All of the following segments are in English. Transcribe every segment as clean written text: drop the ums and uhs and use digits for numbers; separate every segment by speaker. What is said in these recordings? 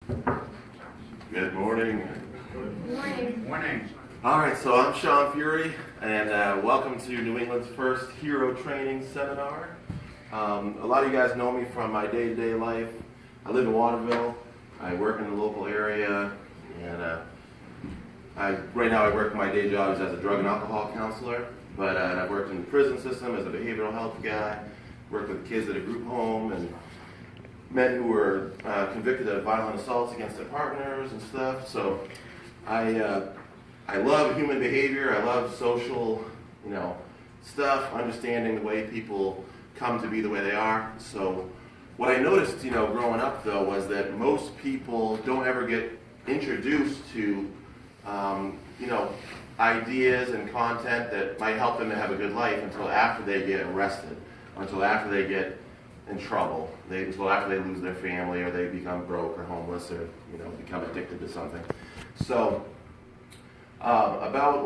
Speaker 1: Good morning.
Speaker 2: Good morning.
Speaker 3: Morning.
Speaker 1: All right, so I'm Shawn Furey, and welcome to New England's first hero training seminar. A lot of you guys know me from my day-to-day life. I live in Waterville. I work in the local area, and right now I work my day job as a drug and alcohol counselor, but I've worked in the prison system as a behavioral health guy, worked with kids at a group home, and men who were convicted of violent assaults against their partners and stuff. So I love human behavior. I love social, stuff, understanding the way people come to be the way they are. So what I noticed, growing up though, was that most people don't ever get introduced to, ideas and content that might help them to have a good life until after they get arrested, or until after they get in trouble, until after they lose their family, or they become broke or homeless, or become addicted to something. So about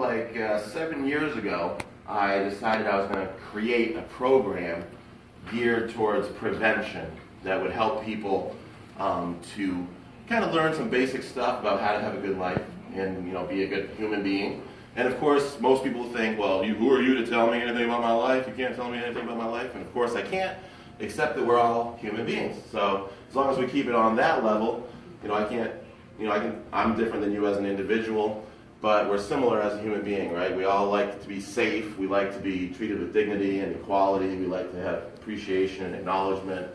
Speaker 1: 7 years ago, I decided I was going to create a program geared towards prevention that would help people to kind of learn some basic stuff about how to have a good life and be a good human being. And of course, most people think, well, who are you to tell me anything about my life? You can't tell me anything about my life. And of course I can't, except that we're all human beings. So as long as we keep it on that level, I'm different than you as an individual, but we're similar as a human being, right? We all like to be safe. We like to be treated with dignity and equality. We like to have appreciation and acknowledgement.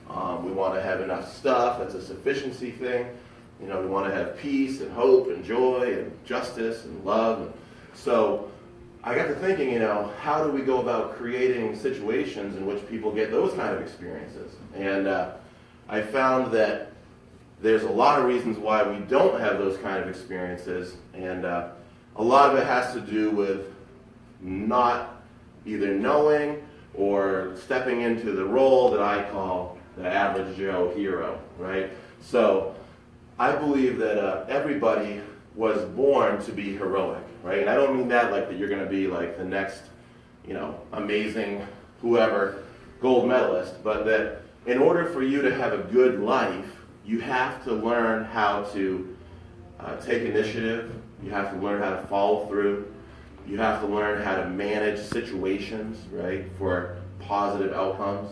Speaker 1: We want to have enough stuff. That's a sufficiency thing. We want to have peace and hope and joy and justice and love. So I got to thinking, how do we go about creating situations in which people get those kind of experiences? And I found that there's a lot of reasons why we don't have those kind of experiences, and a lot of it has to do with not either knowing or stepping into the role that I call the average Joe hero, right? So I believe that everybody was born to be heroic, right? And I don't mean that like that you're going to be like the next, amazing whoever gold medalist, but that in order for you to have a good life, you have to learn how to take initiative. You have to learn how to follow through. You have to learn how to manage situations, right, for positive outcomes.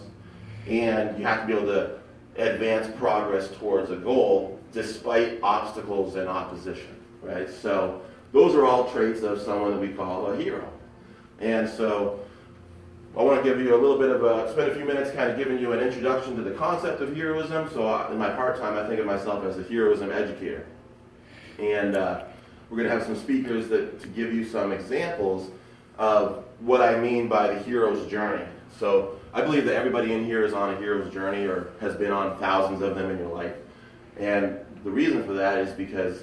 Speaker 1: And you have to be able to advance progress towards a goal despite obstacles and opposition, right? So those are all traits of someone that we call a hero. And so I want to give you a little bit of spend a few minutes kind of giving you an introduction to the concept of heroism. So in my part-time, I think of myself as a heroism educator. And we're going to have some speakers to give you some examples of what I mean by the hero's journey. So I believe that everybody in here is on a hero's journey or has been on thousands of them in your life. And the reason for that is because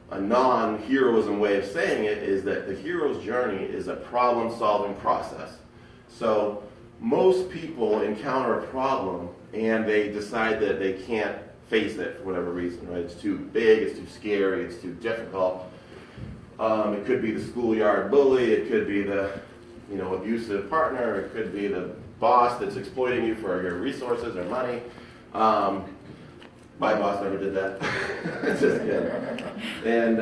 Speaker 1: a non-heroism way of saying it is that the hero's journey is a problem-solving process. So most people encounter a problem and they decide that they can't face it for whatever reason, right? It's too big, it's too scary, it's too difficult. It could be the schoolyard bully, it could be the abusive partner, it could be the boss that's exploiting you for your resources or money. My boss never did that. Just kidding. And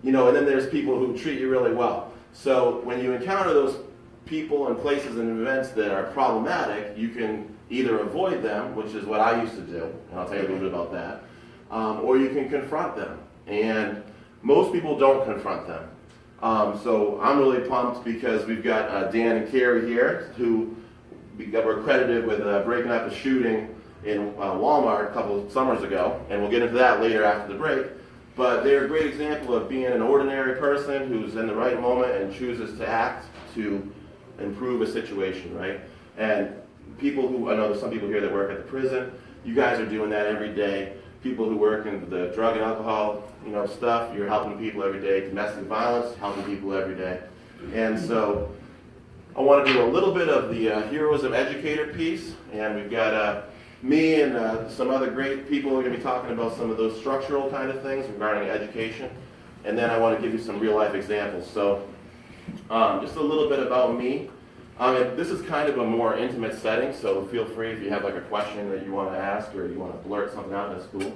Speaker 1: and then there's people who treat you really well. So when you encounter those people and places and events that are problematic, you can either avoid them, which is what I used to do, and I'll tell you a little bit about that, or you can confront them. And most people don't confront them. So I'm really pumped because we've got Dan and Carrie here who were credited with breaking up a shooting in Walmart a couple of summers ago, and we'll get into that later after the break. But they're a great example of being an ordinary person who's in the right moment and chooses to act to improve a situation, right? And people who, I know there's some people here that work at the prison, you guys are doing that every day. People who work in the drug and alcohol, stuff, you're helping people every day. Domestic violence, helping people every day. And so I want to do a little bit of the heroism educator piece, and we've got me and some other great people who are going to be talking about some of those structural kind of things regarding education. And then I want to give you some real life examples. So just a little bit about me. This is kind of a more intimate setting, so feel free if you have like a question that you want to ask or you want to blurt something out, that's cool.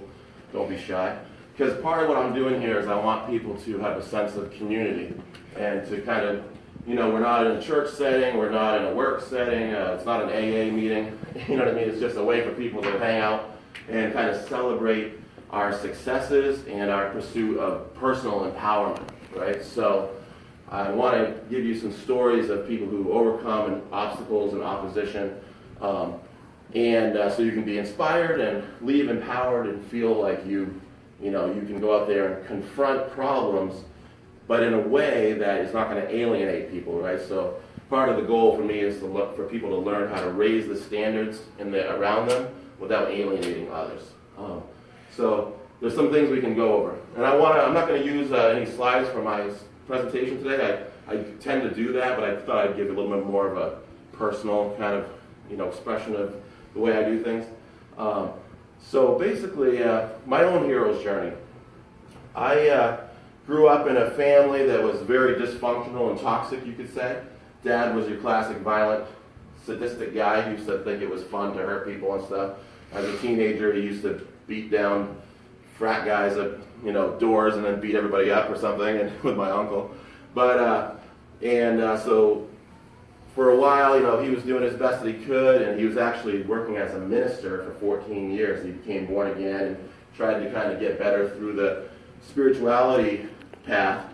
Speaker 1: Don't be shy. Because part of what I'm doing here is I want people to have a sense of community and to kind of, we're not in a church setting, we're not in a work setting, it's not an AA meeting, you know what I mean? It's just a way for people to hang out and kind of celebrate our successes and our pursuit of personal empowerment, right? So I want to give you some stories of people who overcome obstacles and opposition, so you can be inspired and leave empowered and feel like you can go out there and confront problems, but in a way that is not going to alienate people, right? So part of the goal for me is to look for people to learn how to raise the standards around them without alienating others. So there's some things we can go over, and I'm not going to use any slides for my presentation today. I tend to do that, but I thought I'd give a little bit more of a personal kind of expression of the way I do things. So basically, my own hero's journey. I grew up in a family that was very dysfunctional and toxic, you could say. Dad was your classic violent, sadistic guy who used to think it was fun to hurt people and stuff. As a teenager, he used to beat down frat guys at doors and then beat everybody up or something, and with my uncle. But so for a while, he was doing his best that he could, and he was actually working as a minister for 14 years. He became born again and tried to kind of get better through the spirituality path,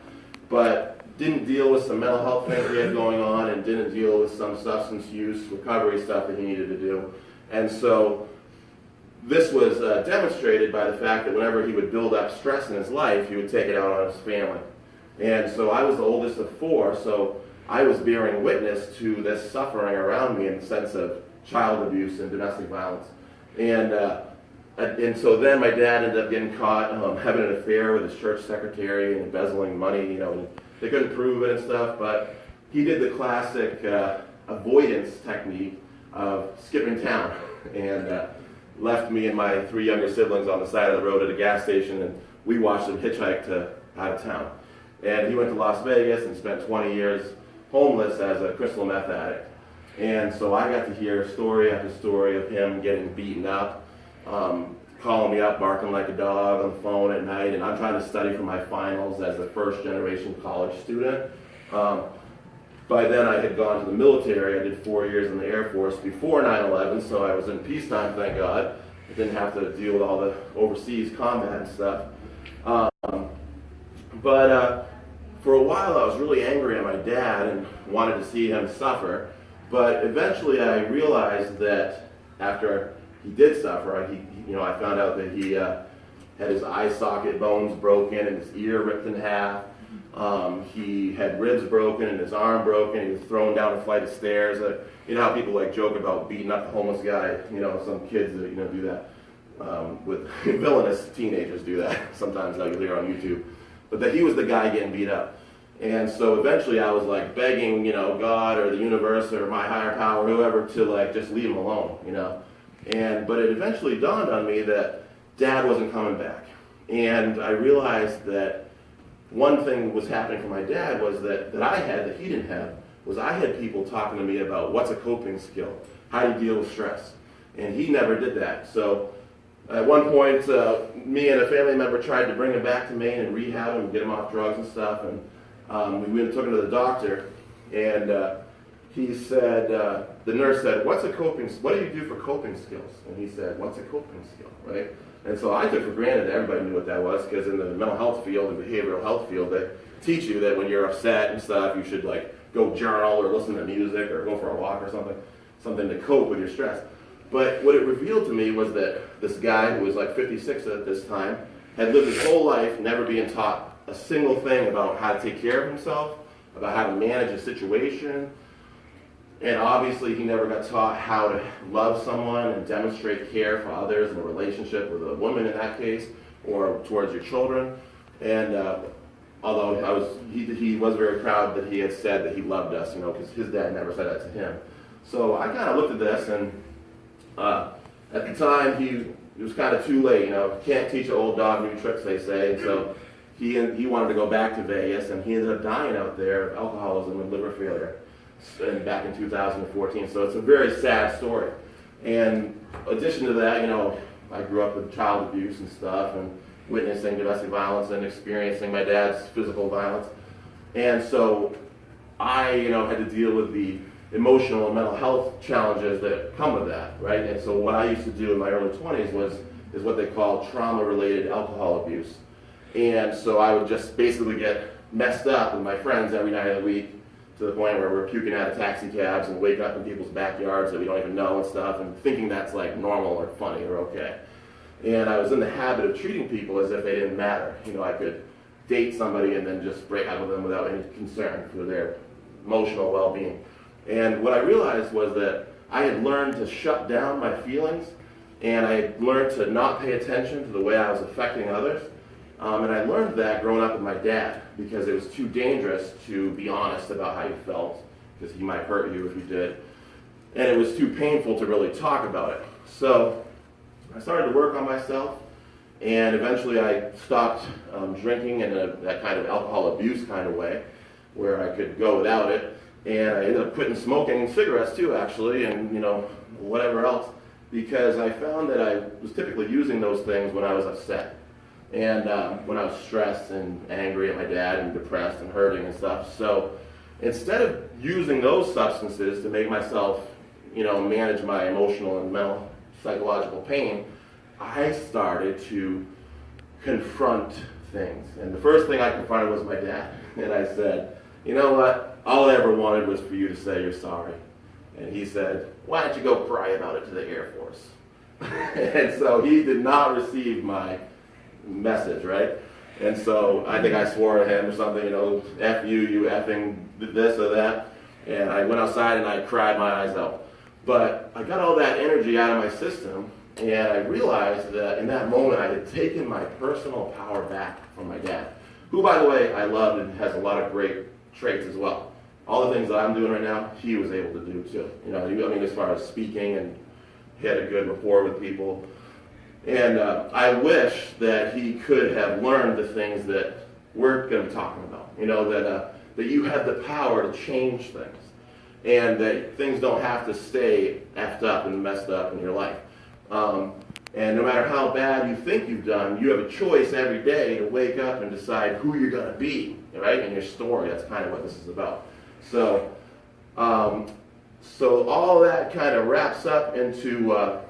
Speaker 1: but didn't deal with some mental health things he had going on, and didn't deal with some substance use recovery stuff that he needed to do. And so this was demonstrated by the fact that whenever he would build up stress in his life, he would take it out on his family. And so I was the oldest of four, so I was bearing witness to this suffering around me in the sense of child abuse and domestic violence. And so then my dad ended up getting caught having an affair with his church secretary and embezzling money, and they couldn't prove it and stuff, but he did the classic avoidance technique of skipping town and left me and my three younger siblings on the side of the road at a gas station, and we watched him hitchhike out of town. And he went to Las Vegas and spent 20 years homeless as a crystal meth addict. And so I got to hear story after story of him getting beaten up, calling me up, barking like a dog on the phone at night, and I'm trying to study for my finals as a first-generation college student. By then I had gone to the military. I did 4 years in the Air Force before 9/11, so I was in peacetime, thank God. I didn't have to deal with all the overseas combat and stuff. But for a while I was really angry at my dad and wanted to see him suffer. But eventually I realized that after he did suffer, I found out that he had his eye socket bones broken and his ear ripped in half. He had ribs broken and his arm broken. He was thrown down a flight of stairs. You know how people joke about beating up a homeless guy. Some kids that do that with villainous teenagers do that sometimes. You'll hear on YouTube. But that he was the guy getting beat up. And so eventually I was begging, God or the universe or my higher power, whoever, to just leave him alone, But it eventually dawned on me that Dad wasn't coming back. And I realized that one thing that was happening for my dad was that I had, that he didn't have, was I had people talking to me about what's a coping skill, how do you deal with stress. And he never did that. So at one point, me and a family member tried to bring him back to Maine and rehab him and get him off drugs and stuff. And we took him to the doctor, and he said, the nurse said, what do you do for coping skills? And he said, what's a coping skill, right? And so I took for granted that everybody knew what that was, because in the mental health field and behavioral health field, they teach you that when you're upset and stuff, you should go journal or listen to music or go for a walk or something to cope with your stress. But what it revealed to me was that this guy who was 56 at this time had lived his whole life never being taught a single thing about how to take care of himself, about how to manage a situation. And obviously he never got taught how to love someone and demonstrate care for others in a relationship with a woman in that case, or towards your children. And although he was very proud that he had said that he loved us, because his dad never said that to him. So I kind of looked at this, and at the time it was kind of too late. Can't teach an old dog new tricks, they say. And so he wanted to go back to Vegas, and he ended up dying out there of alcoholism and liver failure. and back in 2014. So it's a very sad story. And in addition to that, I grew up with child abuse and stuff, and witnessing domestic violence and experiencing my dad's physical violence. And so I, had to deal with the emotional and mental health challenges that come with that, right? And so what I used to do in my early 20s is what they call trauma-related alcohol abuse. And so I would just basically get messed up with my friends every night of the week, to the point where we're puking out of taxi cabs and waking up in people's backyards that we don't even know and stuff, and thinking that's like normal or funny or okay. And I was in the habit of treating people as if they didn't matter. I could date somebody and then just break up with them without any concern for their emotional well-being. And what I realized was that I had learned to shut down my feelings, and I had learned to not pay attention to the way I was affecting others. And I learned that growing up with my dad, because it was too dangerous to be honest about how you felt, because he might hurt you if you did. And it was too painful to really talk about it. So I started to work on myself, and eventually I stopped drinking in that kind of alcohol abuse kind of way, where I could go without it. And I ended up quitting smoking cigarettes too, actually, and whatever else, because I found that I was typically using those things when I was upset. And when I was stressed and angry at my dad and depressed and hurting and stuff. So instead of using those substances to make myself, manage my emotional and mental psychological pain, I started to confront things. And the first thing I confronted was my dad. And I said, you know what? All I ever wanted was for you to say you're sorry. And he said, why don't you go cry about it to the Air Force? And so he did not receive my message, right? And so I think I swore at him or something, F you, you effing this or that. And I went outside and I cried my eyes out. But I got all that energy out of my system, and I realized that in that moment I had taken my personal power back from my dad, who, by the way, I love and has a lot of great traits as well. All the things that I'm doing right now, he was able to do too. As far as speaking, and he had a good rapport with people. And I wish that he could have learned the things that we're going to be talking about. That you have the power to change things, and that things don't have to stay effed up and messed up in your life. And no matter how bad you think you've done, you have a choice every day to wake up and decide who you're going to be, right? In your story, that's kind of what this is about. So, so all that kind of wraps up into.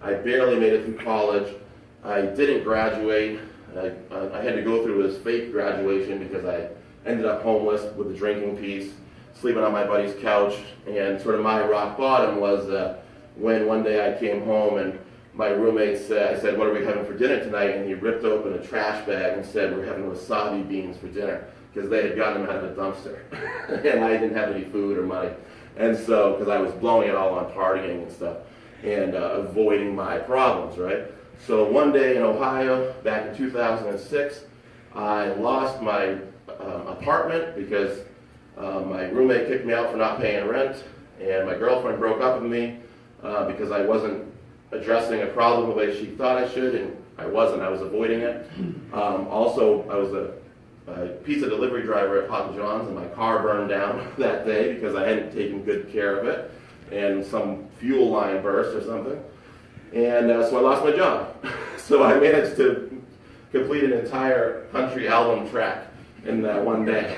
Speaker 1: I barely made it through college. I didn't graduate. I had to go through this fake graduation because I ended up homeless with the drinking piece, sleeping on my buddy's couch. And sort of my rock bottom was when one day I came home and my roommate said, I said, what are we having for dinner tonight? And he ripped open a trash bag and said, we're having wasabi beans for dinner, because they had gotten them out of a dumpster. And I didn't have any food or money. And so, because I was blowing it all on partying and stuff, and avoiding my problems, right? So one day in Ohio, back in 2006, I lost my apartment because my roommate kicked me out for not paying rent, and my girlfriend broke up with me because I wasn't addressing a problem the way she thought I should, and I wasn't. I was avoiding it. Also, I was a pizza delivery driver at Papa John's, and my car burned down that day because I hadn't taken good care of it, and some fuel line burst or something. And so I lost my job. So I managed to complete an entire country album track in that one day.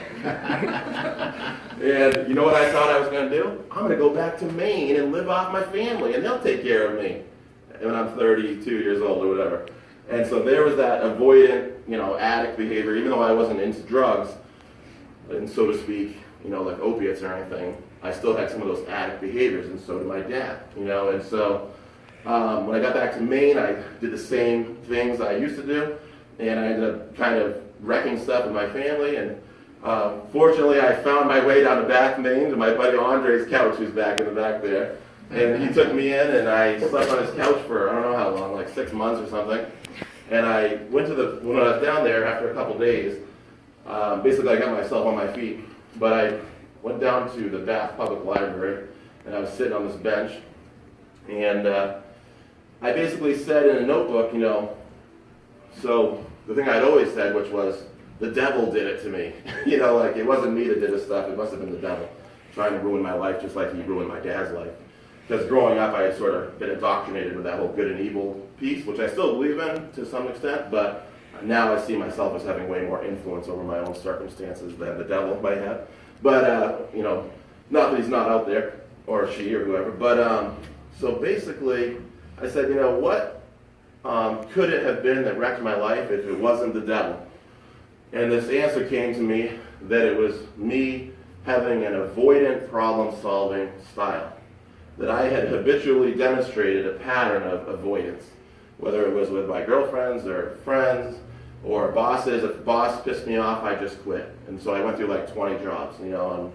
Speaker 1: And you know what I thought I was going to do? I'm going to go back to Maine and live off my family, and they'll take care of me when I'm 32 years old or whatever. And so there was that avoidant, addict behavior, even though I wasn't into drugs, and so to speak, like opiates or anything, I still had some of those addict behaviors, and so did my dad, And so when I got back to Maine, I did the same things I used to do, and I ended up kind of wrecking stuff with my family. And fortunately, I found my way down to Bath, Maine, to my buddy Andre's couch, who's back in the back there. And he took me in, and I slept on his couch for I don't know how long, like 6 months or something. And I went to when I was down there after a couple days, basically I got myself on my feet. But I went down to the Bath Public Library, and I was sitting on this bench, and I basically said in a notebook, so the thing I'd always said, which was, the devil did it to me. Like it wasn't me that did this stuff, it must have been the devil. trying to ruin my life just like he ruined my dad's life. Because growing up, I had sort of been indoctrinated with that whole good and evil piece, which I still believe in to some extent, but now I see myself as having way more influence over my own circumstances than the devil might have. But, you know, not that he's not out there, or she, or whoever, but, so basically, I said, you know, what could it have been that wrecked my life if it wasn't the devil? And this answer came to me that it was me having an avoidant problem-solving style. That I had habitually demonstrated a pattern of avoidance, whether it was with my girlfriends or friends or bosses. If the boss pissed me off, I just quit. And so I went through like 20 jobs, you know,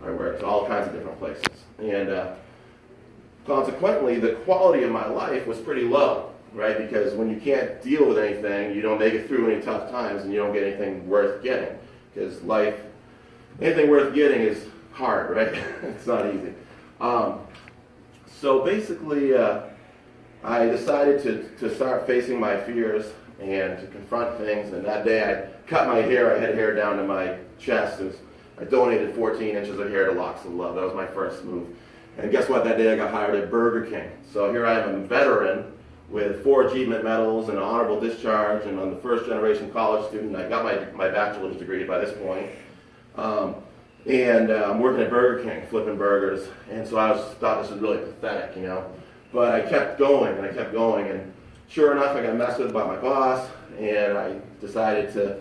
Speaker 1: and I worked all kinds of different places. And consequently, the quality of my life was pretty low, right? Because when you can't deal with anything, you don't make it through any tough times, and you don't get anything worth getting. Because life, anything worth getting is hard, right? It's not easy. So basically, I decided to start facing my fears and to confront things. And that day, I cut my hair. I had hair down to my chest. I donated 14 inches of hair to Locks of Love. That was my first move. And guess what? That day, I got hired at Burger King. So here I am, a veteran with 4 achievement medals and an honorable discharge, and I'm the first-generation college student. I got my bachelor's degree by this point. And I'm working at Burger King, flipping burgers, and so I thought this was really pathetic, you know. But I kept going, and I kept going, and sure enough, I got messed with by my boss, and I decided to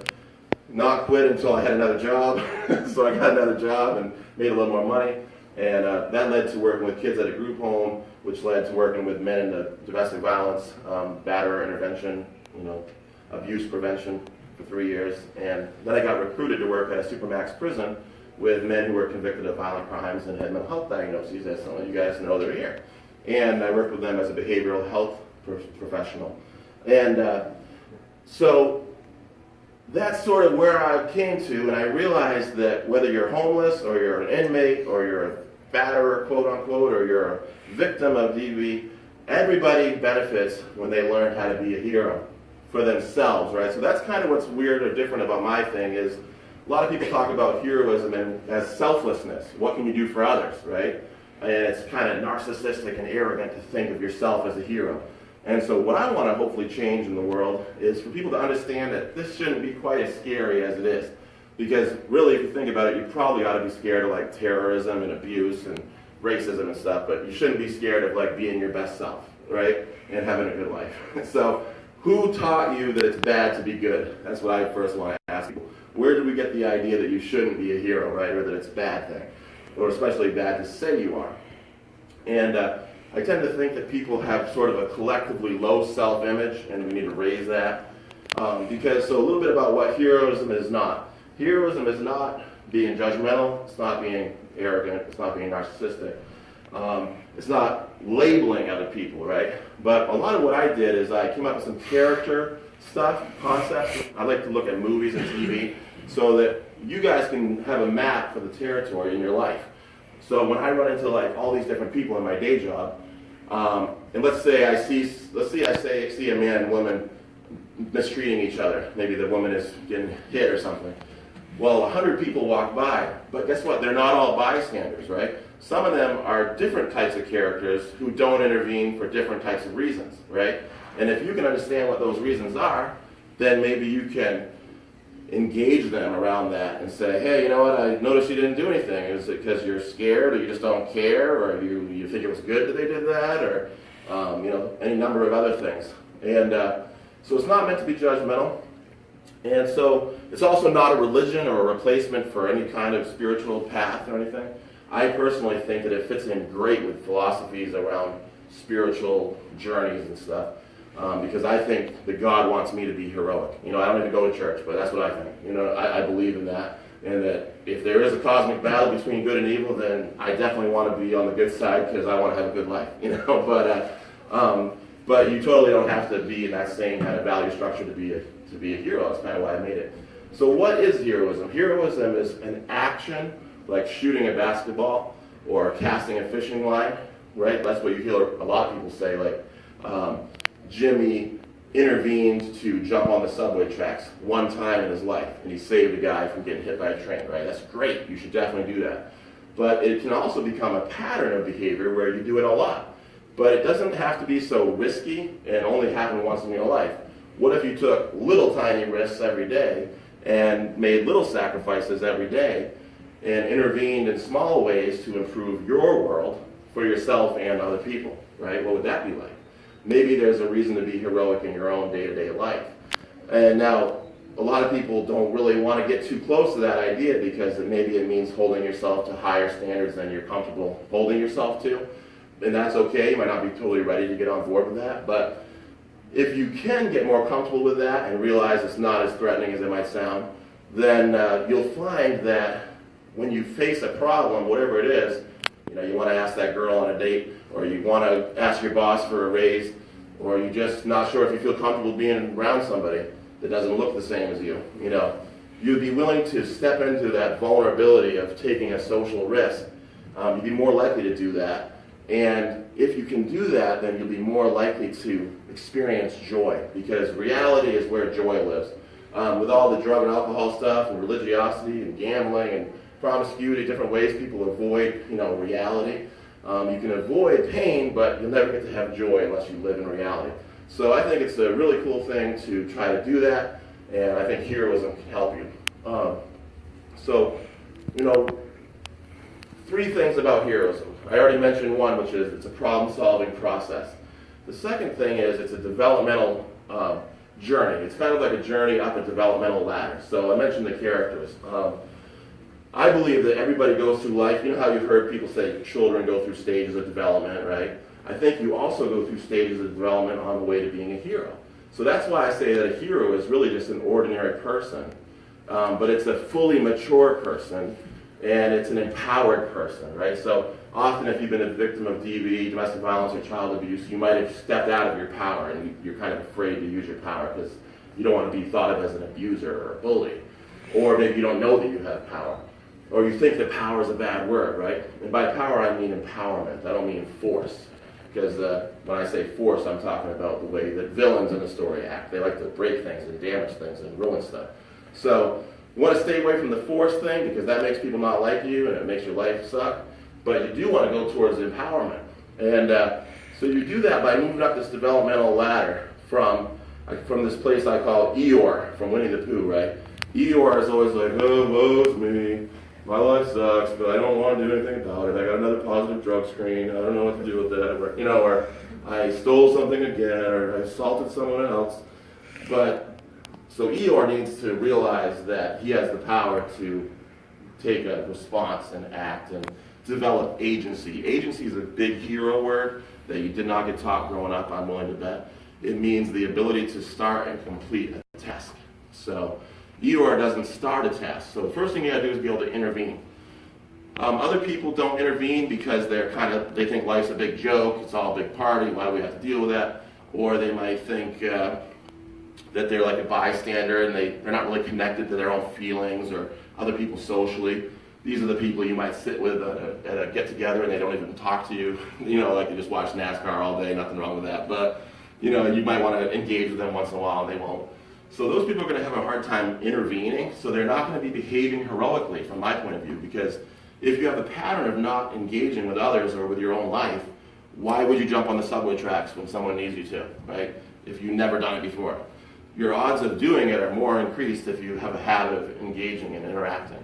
Speaker 1: not quit until I had another job. So I got another job and made a little more money, and that led to working with kids at a group home, which led to working with men in the domestic violence, batterer intervention, you know, abuse prevention for 3 years, and then I got recruited to work at a supermax prison with men who were convicted of violent crimes and had mental health diagnoses, as some of you guys know they're here. And I worked with them as a behavioral health professional. And so that's sort of where I came to, and I realized that whether you're homeless or you're an inmate or you're a batterer, quote unquote, or you're a victim of DV, everybody benefits when they learn how to be a hero for themselves, right? So that's kind of what's weird or different about my thing is, a lot of people talk about heroism as selflessness. What can you do for others, right? And it's kind of narcissistic and arrogant to think of yourself as a hero. And so what I want to hopefully change in the world is for people to understand that this shouldn't be quite as scary as it is. Because really, if you think about it, you probably ought to be scared of like terrorism and abuse and racism and stuff, but you shouldn't be scared of like being your best self, right? And having a good life. So who taught you that it's bad to be good? That's what I first want to ask people. Where did we get the idea that you shouldn't be a hero, right, or that it's a bad thing, or especially bad to say you are? And I tend to think that people have sort of a collectively low self-image, and we need to raise that. Because, so a little bit about what heroism is not. Heroism is not being judgmental, it's not being arrogant, it's not being narcissistic. It's not labeling other people, right? But a lot of what I did is I came up with some character stuff, concepts. I like to look at movies and TV so that you guys can have a map for the territory in your life. So when I run into like all these different people in my day job, and let's say I see a man and woman mistreating each other. Maybe the woman is getting hit or something. Well, 100 people walk by, but guess what? They're not all bystanders, right? Some of them are different types of characters who don't intervene for different types of reasons, right? And if you can understand what those reasons are, then maybe you can engage them around that and say, hey, you know what, I noticed you didn't do anything. Is it because you're scared, or you just don't care, or you think it was good that they did that, or you know, any number of other things. And so it's not meant to be judgmental. And so it's also not a religion or a replacement for any kind of spiritual path or anything. I personally think that it fits in great with philosophies around spiritual journeys and stuff. Because I think that God wants me to be heroic. You know, I don't even go to church, but that's what I think. You know, I believe in that. And that if there is a cosmic battle between good and evil, then I definitely want to be on the good side because I want to have a good life. You know, but you totally don't have to be in that same kind of value structure to be a hero. That's kind of why I made it. So what is heroism? Heroism is an action like shooting a basketball or casting a fishing line, right? That's what you hear a lot of people say, like, Jimmy intervened to jump on the subway tracks one time in his life, and he saved a guy from getting hit by a train, right? That's great. You should definitely do that. but it can also become a pattern of behavior where you do it a lot. But it doesn't have to be so risky and only happen once in your life. What if you took little tiny risks every day and made little sacrifices every day and intervened in small ways to improve your world for yourself and other people, right? What would that be like? Maybe there's a reason to be heroic in your own day-to-day life. And now, a lot of people don't really want to get too close to that idea because maybe it means holding yourself to higher standards than you're comfortable holding yourself to. And that's okay. You might not be totally ready to get on board with that. But if you can get more comfortable with that and realize it's not as threatening as it might sound, then you'll find that when you face a problem, whatever it is, you want to ask that girl on a date, or you want to ask your boss for a raise, or you're just not sure if you feel comfortable being around somebody that doesn't look the same as you, you'd be willing to step into that vulnerability of taking a social risk. You'd be more likely to do that. And if you can do that, then you'll be more likely to experience joy, because reality is where joy lives. With all the drug and alcohol stuff and religiosity and gambling and promiscuity, different ways people avoid, reality. You can avoid pain, but you'll never get to have joy unless you live in reality. So I think it's a really cool thing to try to do that, and I think heroism can help you. Three things about heroism. I already mentioned one, which is it's a problem-solving process. The second thing is it's a developmental journey. It's kind of like a journey up a developmental ladder. So I mentioned the characters. I believe that everybody goes through life. You know how you've heard people say children go through stages of development, right? I think you also go through stages of development on the way to being a hero. So that's why I say that a hero is really just an ordinary person, but it's a fully mature person, and it's an empowered person, right? So often if you've been a victim of DV, domestic violence, or child abuse, you might have stepped out of your power, and you're kind of afraid to use your power because you don't want to be thought of as an abuser or a bully. Or maybe you don't know that you have power. Or you think that power is a bad word, right? And by power, I mean empowerment. I don't mean force. Because when I say force, I'm talking about the way that villains in the story act. They like to break things and damage things and ruin stuff. So you want to stay away from the force thing because that makes people not like you and it makes your life suck. But you do want to go towards empowerment. And so you do that by moving up this developmental ladder from this place I call Eeyore, from Winnie the Pooh, right? Eeyore is always like, oh, woe's me. My life sucks, but I don't want to do anything about it. I got another positive drug screen. I don't know what to do with that. Or I stole something again, or I assaulted someone else. But so Eeyore needs to realize that he has the power to take a response and act and develop agency. Agency is a big hero word that you did not get taught growing up, I'm willing to bet. It means the ability to start and complete a task. So Eeyore doesn't start a task. So the first thing you gotta do is be able to intervene. Other people don't intervene because they think life's a big joke, it's all a big party, why do we have to deal with that? Or they might think that they're like a bystander and they're not really connected to their own feelings or other people socially. These are the people you might sit with at a get-together and they don't even talk to you. Like you just watch NASCAR all day, nothing wrong with that. But, you might want to engage with them once in a while and they won't. So those people are going to have a hard time intervening, so they're not going to be behaving heroically from my point of view, because if you have a pattern of not engaging with others or with your own life, why would you jump on the subway tracks when someone needs you to, right? If you've never done it before. Your odds of doing it are more increased if you have a habit of engaging and interacting.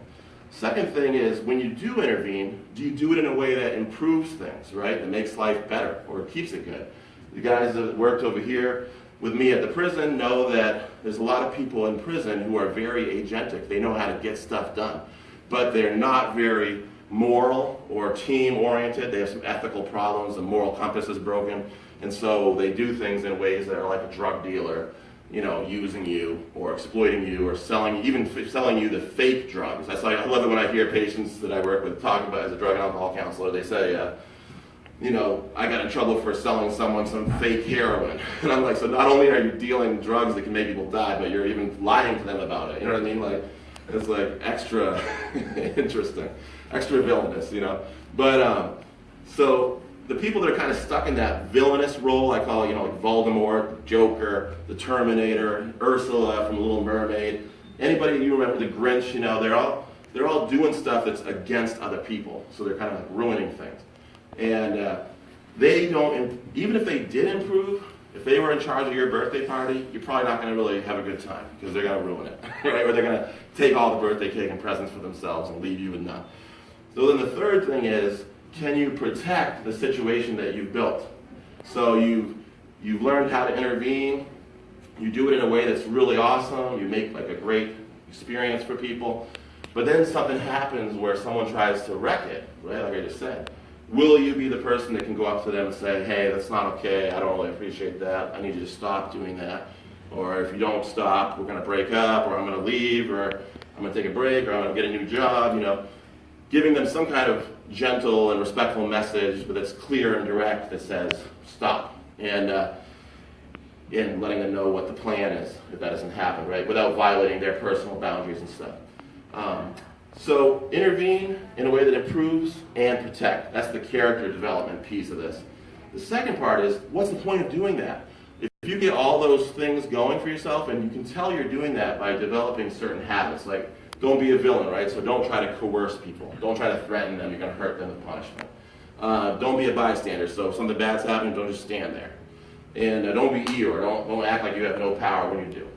Speaker 1: Second thing is, when you do intervene, do you do it in a way that improves things, right? That makes life better or keeps it good. The guys that worked over here with me at the prison know that there's a lot of people in prison who are very agentic. They know how to get stuff done, but they're not very moral or team-oriented. They have some ethical problems. The moral compass is broken, and so they do things in ways that are like a drug dealer, using you or exploiting you or selling you the fake drugs. I love it when I hear patients that I work with talk about, as a drug and alcohol counselor, they say, I got in trouble for selling someone some fake heroin. And I'm like, so not only are you dealing drugs that can make people die, but you're even lying to them about it. You know what I mean? Like, it's like extra interesting, extra villainous, But, so the people that are kind of stuck in that villainous role, I call, like Voldemort, Joker, the Terminator, Ursula from Little Mermaid, anybody you remember, the Grinch, they're all doing stuff that's against other people. So they're kind of like ruining things. And they don't, even if they did improve, if they were in charge of your birthday party, you're probably not going to really have a good time because they're going to ruin it, right? Or they're going to take all the birthday cake and presents for themselves and leave you with none. So then the third thing is, can you protect the situation that you've built? So you've learned how to intervene. You do it in a way that's really awesome. You make like a great experience for people. But then something happens where someone tries to wreck it, right? Like I just said. Will you be the person that can go up to them and say, hey, that's not okay, I don't really appreciate that, I need you to stop doing that. Or if you don't stop, we're going to break up, or I'm going to leave, or I'm going to take a break, or I'm going to get a new job, you know. Giving them some kind of gentle and respectful message, but that's clear and direct that says, stop. And letting them know what the plan is if that doesn't happen, right? Without violating their personal boundaries and stuff. So intervene in a way that improves and protect. That's the character development piece of this. The second part is, what's the point of doing that? If you get all those things going for yourself, and you can tell you're doing that by developing certain habits, like don't be a villain, right? So don't try to coerce people. Don't try to threaten them. You're going to hurt them with punishment. Don't be a bystander. So if something bad's happening, don't just stand there. And don't be Eeyore. Don't act like you have no power when you do.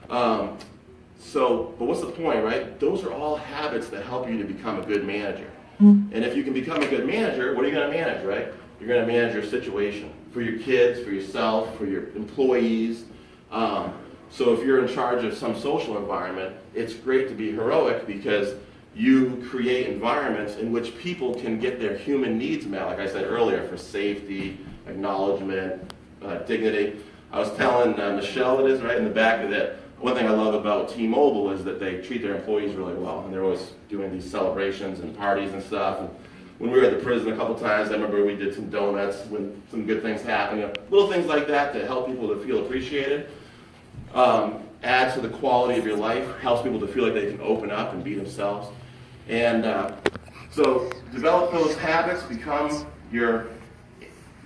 Speaker 1: But what's the point, right? Those are all habits that help you to become a good manager. And if you can become a good manager, what are you going to manage, right? You're going to manage your situation for your kids, for yourself, for your employees. So if you're in charge of some social environment, it's great to be heroic because you create environments in which people can get their human needs met, like I said earlier, for safety, acknowledgement, dignity. I was telling Michelle it is, right, in the back of that. One thing I love about T-Mobile is that they treat their employees really well, and they're always doing these celebrations and parties and stuff. And when we were at the prison a couple times, I remember we did some donuts when some good things happened. You know, little things like that to help people to feel appreciated. Adds to the quality of your life, helps people to feel like they can open up and be themselves. And so develop those habits, become your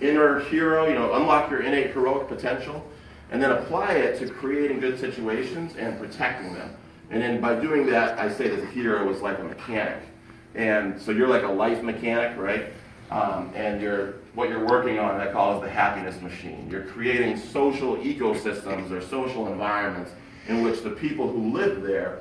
Speaker 1: inner hero, you know, unlock your innate heroic potential, and then apply it to creating good situations and protecting them. And then by doing that, I say that the hero is like a mechanic. And so you're like a life mechanic, right? And what you're working on, I call it the happiness machine. You're creating social ecosystems or social environments in which the people who live there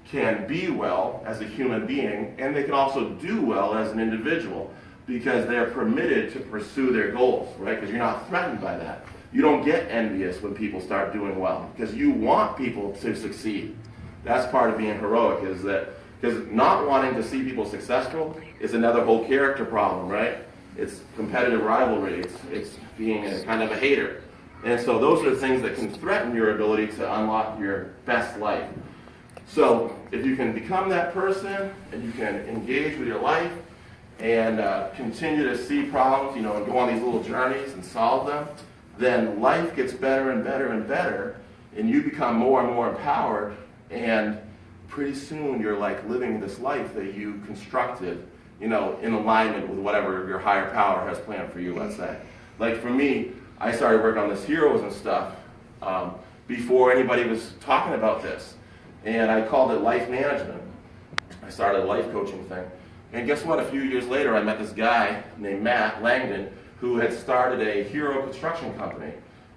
Speaker 1: can be well as a human being, and they can also do well as an individual because they're permitted to pursue their goals, right? Because you're not threatened by that. You don't get envious when people start doing well because you want people to succeed. That's part of being heroic, is that because not wanting to see people successful is another whole character problem, right? It's competitive rivalry. It's being a kind of a hater. And so those are the things that can threaten your ability to unlock your best life. So if you can become that person and you can engage with your life and continue to see problems, you know, and go on these little journeys and solve them, then life gets better and better and better, and you become more and more empowered, and pretty soon you're like living this life that you constructed, you know, in alignment with whatever your higher power has planned for you, let's say. Like for me, I started working on this heroism stuff before anybody was talking about this. And I called it life management. I started a life coaching thing. And guess what? A few years later, I met this guy named Matt Langdon who had started a hero construction company,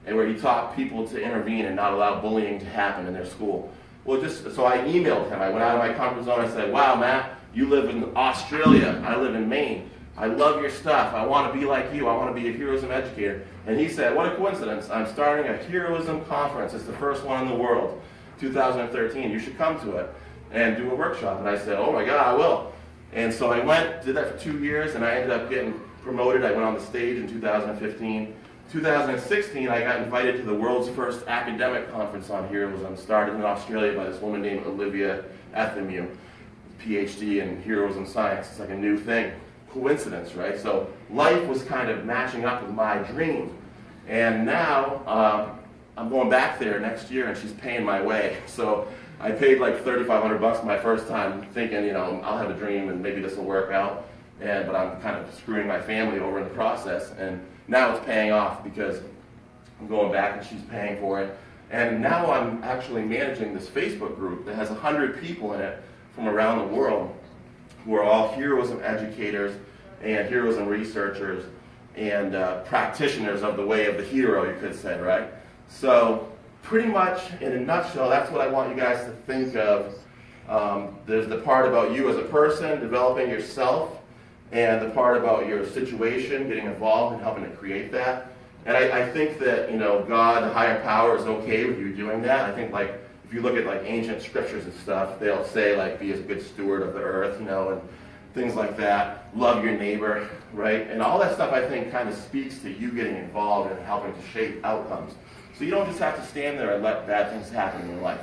Speaker 1: and where he taught people to intervene and not allow bullying to happen in their school. Well, so I emailed him. I went out of my comfort zone. I said, wow, Matt, you live in Australia. I live in Maine. I love your stuff. I want to be like you. I want to be a heroism educator. And he said, what a coincidence. I'm starting a heroism conference. It's the first one in the world, 2013. You should come to it and do a workshop. And I said, oh my God, I will. And so I went, did that for 2 years, and I ended up getting promoted. I went on the stage in 2015. 2016, I got invited to the world's first academic conference on heroism, started in Australia by this woman named alleviate, PhD in heroism science. It's like a new thing. Coincidence, right? So life was kind of matching up with my dream. And now I'm going back there next year, and she's paying my way. So I paid like $3,500 my first time, thinking, you know, I'll have a dream and maybe this will work out. But I'm kind of screwing my family over in the process. And now it's paying off because I'm going back and she's paying for it. And now I'm actually managing this Facebook group that has 100 people in it from around the world. who are all heroism educators and heroism researchers and practitioners of the way of the hero, you could say, right? So pretty much in a nutshell, that's what I want you guys to think of. There's the part about you as a person, developing yourself, and the part about your situation, getting involved and helping to create that. And I think that, you know, God, the higher power, is okay with you doing that. I think, like, if you look at, like, ancient scriptures and stuff, they'll say, like, be a good steward of the earth, you know, and things like that. Love your neighbor, right? And all that stuff, I think, kind of speaks to you getting involved and helping to shape outcomes. So you don't just have to stand there and let bad things happen in your life.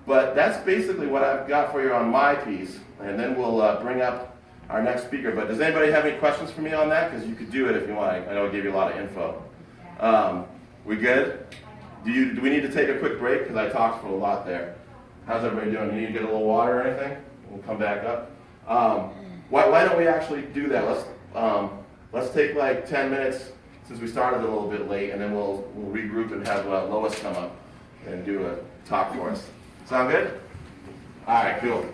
Speaker 1: But that's basically what I've got for you on my piece. And then we'll bring up our next speaker. But does anybody have any questions for me on that? Because you could do it if you want. I know I gave you a lot of info. We good? Do we need to take a quick break? Because I talked for a lot there. How's everybody doing? You need to get a little water or anything? We'll come back up. Why don't we actually do that? Let's take like 10 minutes since we started a little bit late, and then we'll regroup and have Lois come up and do a talk for us. Sound good? All right, cool.